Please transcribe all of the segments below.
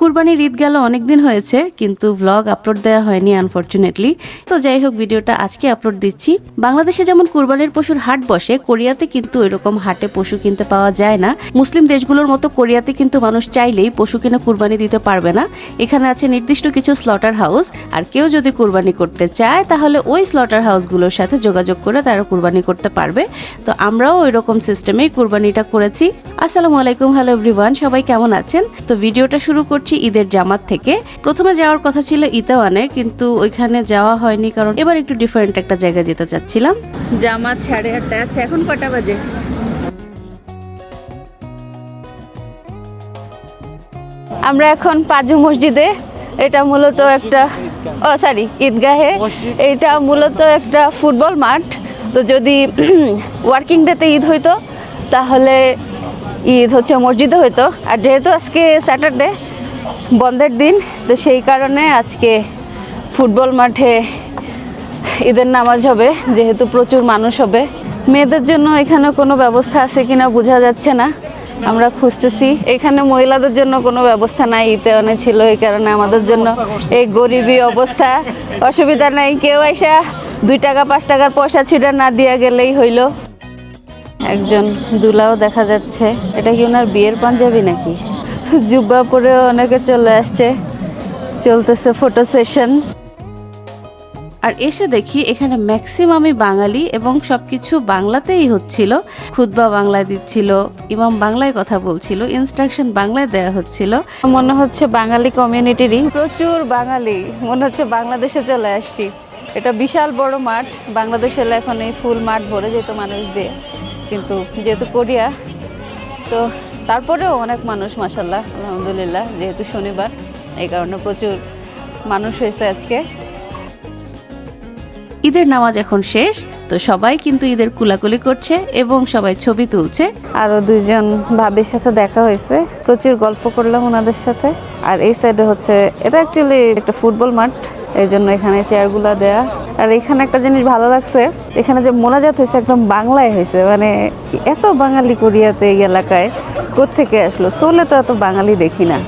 কুরবানির ঈদ গেল অনেকদিন হয়েছে, কিন্তু ব্লগ আপলোড দেওয়া হয়নি আনফরচুনেটলি। তো যাই হোক, ভিডিওটা আজকে আপলোড দিচ্ছি। বাংলাদেশে যেমন কুরবানির পশুর হাট বসে, কোরিয়াতে কিন্তু এরকম হাটে পশু কিনতে পাওয়া যায় না। মুসলিম দেশগুলোর মতো কোরিয়াতে কিন্তু মানুষ চাইলেই পশু কিনে কুরবানি দিতে পারবে না। এখানে আছে নির্দিষ্ট কিছু স্লটার হাউস, আর কেউ যদি কুরবানি করতে চায় তাহলে ওই স্লটার হাউসগুলোর সাথে যোগাযোগ করে তারা কুরবানি করতে পারবে। তো আমরাও ওই রকম সিস্টেমেই কুরবানিটা করেছি। আসসালামু আলাইকুম, হ্যালো এভরিওয়ান, সবাই কেমন আছেন? তো ভিডিওটা শুরু করছি ঈদের জামাত থেকে। প্রথমে যাওয়ার কথা ছিল ইতাওয়ানে, কিন্তু ওইখানে যাওয়া হয়নি, কারণ এবার একটু ডিফারেন্ট একটা জায়গায় যেতে চাচ্ছিলাম। জামাত 8:30 আছে, এখন কটা বাজে? আমরা এখন পাজু মসজিদে। এটা মূলত একটা ঈদগাহে। এটা মূলত একটা ফুটবল মাঠ। তো যদি ওয়ার্কিং ডেতে ঈদ হইতো তাহলে ঈদ হচ্ছে মসজিদে হইতো, আর যেহেতু আজকে স্যাটারডে বন্ধের দিন, তো সেই কারণে আজকে ফুটবল মাঠে ঈদের নামাজ হবে, যেহেতু প্রচুর মানুষ হবে। মেয়েদের জন্য এখানে কোনো ব্যবস্থা আছে কিনা বোঝা যাচ্ছে না, আমরা খুঁজতেছি। এখানে মহিলাদের জন্য কোনো ব্যবস্থা নাই, ইতাওয়ানে ছিল, এই কারণে আমাদের জন্য এই গরিবী অবস্থা। অসুবিধা নাই, কেউ এসে 2 টাকা 5 টাকার পয়সা ছিটা না দিয়া গেলেই হইল। একজন দুলাও দেখা যাচ্ছে। এটা কি ওনার বিয়ের পাঞ্জাবি নাকি? জুব্বা পরে অনেকে চলে আসছে, চলতেছে ফটো সেশন। আর এসে দেখি এখানে ম্যাক্সিমামই বাঙালি এবং সবকিছু বাংলাতেই হচ্ছিল। খুতবা বাংলায় দিচ্ছিল, ইমাম বাংলায় কথা বলছিল, ইনস্ট্রাকশন বাংলায় দেয়া হচ্ছিল। মনে হচ্ছে বাঙালি কমিউনিটিরই প্রচুর বাঙালি, মনে হচ্ছে বাংলাদেশে চলে আসছি। এটা বিশাল বড় মাঠ। বাংলাদেশে এখন এই ফুল মাঠ ভরে যেত মানুষ দিয়ে, কিন্তু যেহেতু কোরিয়া, তো তারপরেও অনেক মানুষ, মাশাআল্লাহ, আলহামদুলিল্লাহ। যেহেতু শনিবার, এই কারণে প্রচুর মানুষ হয়েছে আজকে। ঈদের নামাজ এখন শেষ, তো সবাই কিন্তু ঈদের কুলাকুলি করছে এবং সবাই ছবি তুলছে। আরো 2জন ভাবির সাথে দেখা হয়েছে, প্রচুর গল্প করলাম ওনাদের সাথে। আর এই সাইডে হচ্ছে, এটা অ্যাকচুয়ালি একটা ফুটবল মাঠ, এই জন্য এখানে চেয়ারগুলা দেয়া। আর এখানে একটা জিনিস ভালো লাগছে, এখানে যে মোনাজাত হয়েছে একদম বাংলায় হয়েছে। মানে এত বাঙালি কোরিয়াতে এই এলাকায় কোত্থেকে আসলো? সোলে তো এত বাঙালি দেখি না।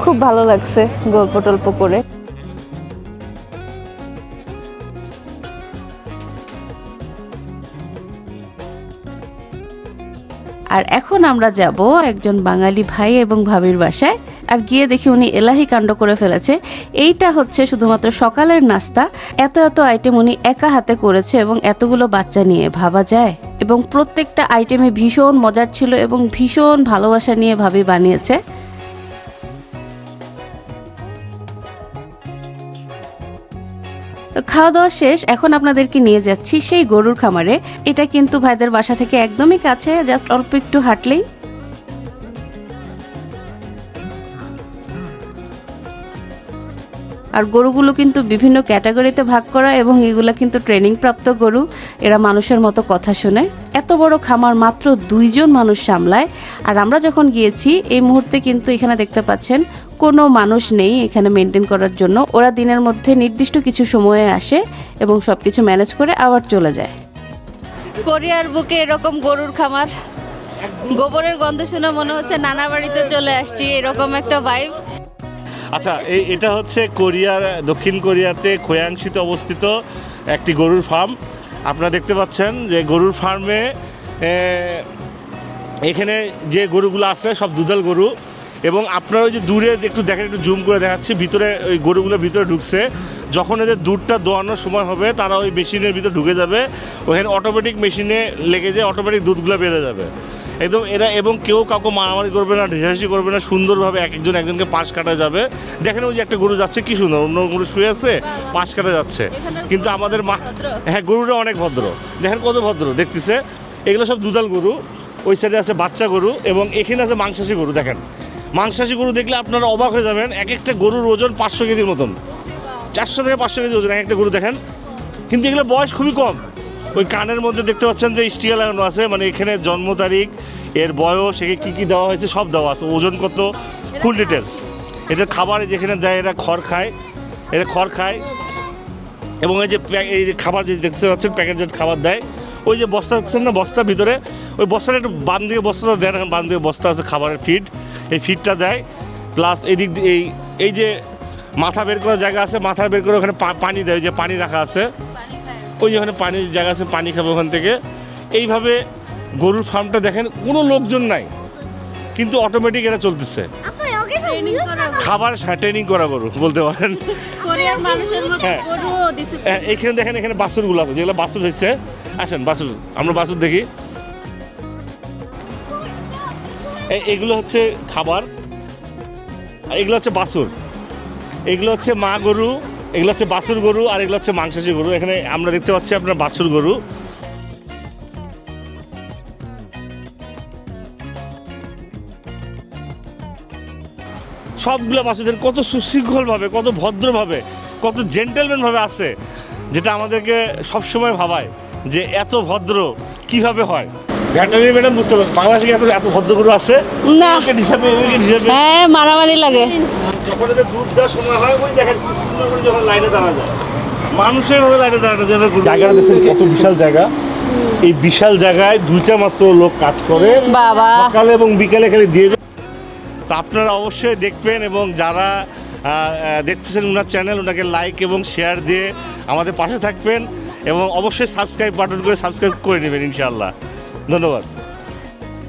খুব ভালো লাগছে গল্প টল্প করে। আর এখন আমরা যাব একজন বাঙালি ভাই এবং ভাবির বাসায়। আর গিয়ে দেখি উনি এলাহি কাণ্ড করে ফেলেছে। এইটা হচ্ছে শুধুমাত্র সকালের নাস্তা। এত এত আইটেম উনি একা হাতে করেছে, এবং এতগুলো বাচ্চা নিয়ে, ভাবা যায়। এবং প্রত্যেকটা আইটেমে ভীষণ মজার ছিল এবং ভীষণ ভালোবাসা নিয়ে ভাবি বানিয়েছে। খাওয়া দাওয়া শেষ, এখন আপনাদেরকে নিয়ে যাচ্ছি সেই গরুর খামারে। এটা কিন্তু ভাইদের বাসা থেকে একদমই কাছে, জাস্ট অল্প একটু হাঁটলেই। আর গরুগুলো কিন্তু বিভিন্ন ক্যাটাগরিতে ভাগ করা, এবং এগুলা কিন্তু ট্রেনিং প্রাপ্ত গরু। এরা মানুষের মতো কথা শুনে। এত বড় খামার মাত্র 2 জন মানুষ সামলায়। আর আমরা যখন গিয়েছি এই মুহূর্তে কিন্তু এখানে দেখতে পাচ্ছেন কোনো মানুষ নেই এখানে মেনটেন করার জন্য। ওরা দিনের মধ্যে নির্দিষ্ট কিছু সময়ে আসে এবং সবকিছু ম্যানেজ করে আবার চলে যায়। কোরিয়ার বুকে এরকম গরুর খামার, গোবরের গন্ধ শুনে মনে হচ্ছে নানা বাড়িতে চলে আসছি, এরকম একটা ভাইব। আচ্ছা, এটা হচ্ছে কোরিয়ার, দক্ষিণ কোরিয়াতে খোয়াংশিতে অবস্থিত একটি গরুর ফার্ম। আপনারা দেখতে পাচ্ছেন যে গরুর ফার্মে এখানে যে গরুগুলো আছে সব দুধাল গরু। এবং আপনারা ওই যে দূরে একটু দেখেন, একটু জুম করে দেখাচ্ছি, ভিতরে ওই গরুগুলোর ভিতরে ঢুকছে। যখন এদের দুধটা দোয়ানোর সময় হবে তারা ওই মেশিনের ভিতরে ঢুকে যাবে, ওখানে অটোমেটিক মেশিনে লেগে যায়, অটোমেটিক দুধগুলো বেড়ে যাবে একদম। এরা এবং কেউ কাউকে মারামারি করবে না, ঢেসাঢেসি করবে না, সুন্দরভাবে একজন একজনকে পাশ কাটা যাবে। দেখেন ওই যে একটা গরু যাচ্ছে, কি সুন্দর, অন্য গরু শুয়ে আছে, পাশ কাটা যাচ্ছে। কিন্তু আমাদের হ্যাঁ, গরুটা অনেক ভদ্র, দেখেন কত ভদ্র দেখতেছে। এগুলো সব দুধাল গরু। ওই সাইডে আছে বাচ্চা গরু, এবং এখানে আছে মাংসাশী গরু। দেখেন মাংসাশী গরু দেখলে আপনারা অবাক হয়ে যাবেন। এক একটা গরুর ওজন 500 কেজির মতন, 400 থেকে 500 কেজি ওজন এক একটা গরু দেখেন। কিন্তু এগুলো বয়স খুবই কম। ওই কানের মধ্যে দেখতে পাচ্ছেন যে স্টিল লাগানো আছে, মানে এখানে জন্ম তারিখ, এর বয়স, একে কী কী দেওয়া হয়েছে সব দেওয়া আছে, ওজন কত, ফুল ডিটেলস। এদের খাবার যেখানে দেয়, এরা খড় খায়, এবং এই যে খাবার যে দেখতে পাচ্ছেন প্যাকেটের খাবার দেয়। ওই যে বস্তা দেখছেন না, বস্তার ভিতরে, ওই বস্তাটা একটু বান দিয়ে বস্তাটা দেয়, বান দিয়ে বস্তা আছে খাবারের ফিড, এই ফিডটা দেয়। প্লাস এদিক দিয়ে এই যে মাথা বের করার জায়গা আছে, মাথা বের করে ওখানে পানি দেয়, যে পানি রাখা আছে, ওই যে ওখানে পানির জায়গা আছে, পানি খাবে ওখান থেকে। এইভাবে গরুর ফার্মটা দেখেন, কোনো লোকজন নাই, কিন্তু অটোমেটিক এটা চলতেছে। খাবার ট্রেনিং করা গরু বলতে পারেন। হ্যাঁ, এখানে দেখেন, এখানে বাছুরগুলো আছে, যেগুলো বাছুর হচ্ছে। আসেন বাছুর, আমরা বাছুর দেখি। এগুলো হচ্ছে খাবার, এগুলো হচ্ছে বাছুর, এগুলো হচ্ছে মা গরু, এগুলো হচ্ছে বাছুর গরু, আর এগুলো হচ্ছে মাংসাশী গরু। এখানে আমরা দেখতে পাচ্ছি আপনার বাছুর গরু। সবগুলো বাছুরদের কত সুশৃঙ্খলভাবে, কত ভদ্রভাবে, কত জেন্টেলম্যানভাবে আছে, যেটা আমাদেরকে সবসময় ভাবায় যে এত ভদ্র কিভাবে হয়। ভেটারি ম্যাডাম বুঝতে পারছি বাংলাদেশে এত ভদ্র গরু আছে না, হ্যাঁ মারামারি লাগে। যখন এদের দুধ দেওয়ার সময় হয়, ওই দেখেন খুব সুন্দর করে যখন লাইনে দাঁড়া যায়, মানুষের ভাবে লাইনে দাঁড়ানো যাবে। জায়গাটা দেখছেন কত বিশাল জায়গা, এই বিশাল জায়গায় দুইটা মাত্র লোক কাজ করে, বাবা, সকালে এবং বিকেলে খালি দিয়ে যায়। তো আপনারা অবশ্যই দেখবেন, এবং যারা দেখতেছেন ওনার চ্যানেল, ওনাকে লাইক এবং শেয়ার দিয়ে আমাদের পাশে থাকবেন, এবং অবশ্যই সাবস্ক্রাইব বাটন করে সাবস্ক্রাইব করে নেবেন ইনশাআল্লাহ। ধন্যবাদ।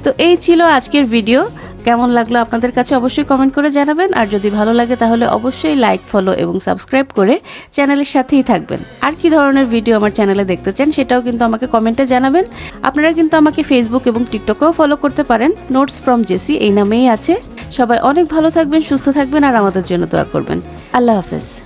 তো এই ছিল আজকের ভিডিও। কেমন লাগলো আপনাদের কাছে অবশ্যই কমেন্ট করে জানাবেন, আর যদি ভালো লাগে তাহলে অবশ্যই লাইক, ফলো এবং সাবস্ক্রাইব করে চ্যানেলের সাথেই থাকবেন। আর কি ধরনের ভিডিও আমার চ্যানেলে দেখতে চান সেটাও কিন্তু আমাকে কমেন্টে জানাবেন। আপনারা কিন্তু আমাকে ফেসবুক এবং টিকটকেও ফলো করতে পারেন, নোটস ফ্রম জেসি এই নামেই আছে। সবাই অনেক ভালো থাকবেন, সুস্থ থাকবেন, আর আমাদের জন্য দোয়া করবেন। আল্লাহ হাফেজ।